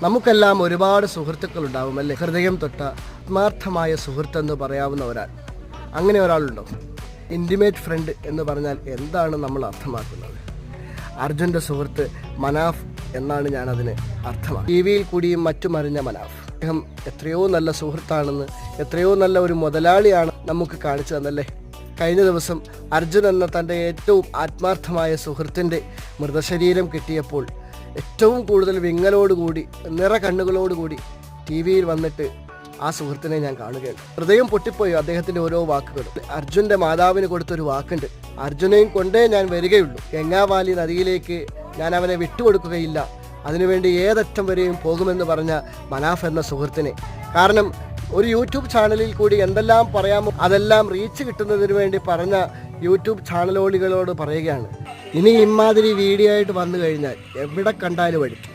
നമുക്കെല്ലാം ഒരുപാട് സുഹൃത്തുക്കൾ ഉണ്ടാവും അല്ലേ? ഹൃദയം തൊട്ട ആത്മാർത്ഥമായ സുഹൃത്തെന്ന് പറയാവുന്ന ഒരാൾ, അങ്ങനെ ഒരാളുണ്ടോ? ഇൻറ്റിമേറ്റ് ഫ്രണ്ട് എന്ന് പറഞ്ഞാൽ എന്താണ് നമ്മൾ അർത്ഥമാക്കുന്നത്? അർജുൻ്റെ സുഹൃത്ത് മനാഫ് എന്നാണ് ഞാനതിന് അർത്ഥമാക്കുന്നത്. ടി വിയിൽ കൂടിയും മറ്റും അറിഞ്ഞ മനാഫ്, അദ്ദേഹം എത്രയോ നല്ല സുഹൃത്താണെന്ന്, എത്രയോ നല്ല ഒരു മുതലാളിയാണ് നമുക്ക് കാണിച്ചു തന്നല്ലേ. കഴിഞ്ഞ ദിവസം അർജുൻ എന്ന തൻ്റെ ഏറ്റവും ആത്മാർത്ഥമായ സുഹൃത്തിൻ്റെ മൃതശരീരം കിട്ടിയപ്പോൾ ഏറ്റവും കൂടുതൽ വിങ്ങലോടുകൂടി, നിറ കണ്ണുകളോടുകൂടി ടി വിയിൽ വന്നിട്ട് ആ സുഹൃത്തിനെ ഞാൻ കാണുകയാണ്. ഹൃദയം പൊട്ടിപ്പോയി അദ്ദേഹത്തിൻ്റെ ഓരോ വാക്കുകളും. അർജുൻ്റെ മാതാവിന് കൊടുത്തൊരു വാക്കുണ്ട്, അർജുനെയും കൊണ്ടേ ഞാൻ വരികയുള്ളൂ, ഗംഗാവാലി നദിയിലേക്ക് ഞാൻ അവനെ വിട്ടുകൊടുക്കുകയില്ല, അതിനുവേണ്ടി ഏതറ്റം വരെയും പോകുമെന്ന് പറഞ്ഞ മനാഫ് എന്ന സുഹൃത്തിനെ. കാരണം ഒരു യൂട്യൂബ് ചാനലിൽ കൂടി എന്തെല്ലാം പറയാമോ അതെല്ലാം റീച്ച് കിട്ടുന്നതിന് വേണ്ടി പറഞ്ഞ യൂട്യൂബ് ചാനലോളികളോട് പറയുകയാണ്, ഇനി ഇമാതിരി വീഡിയോ ആയിട്ട് വന്നു കഴിഞ്ഞാൽ എവിടെ കണ്ടാലും അടിക്കും.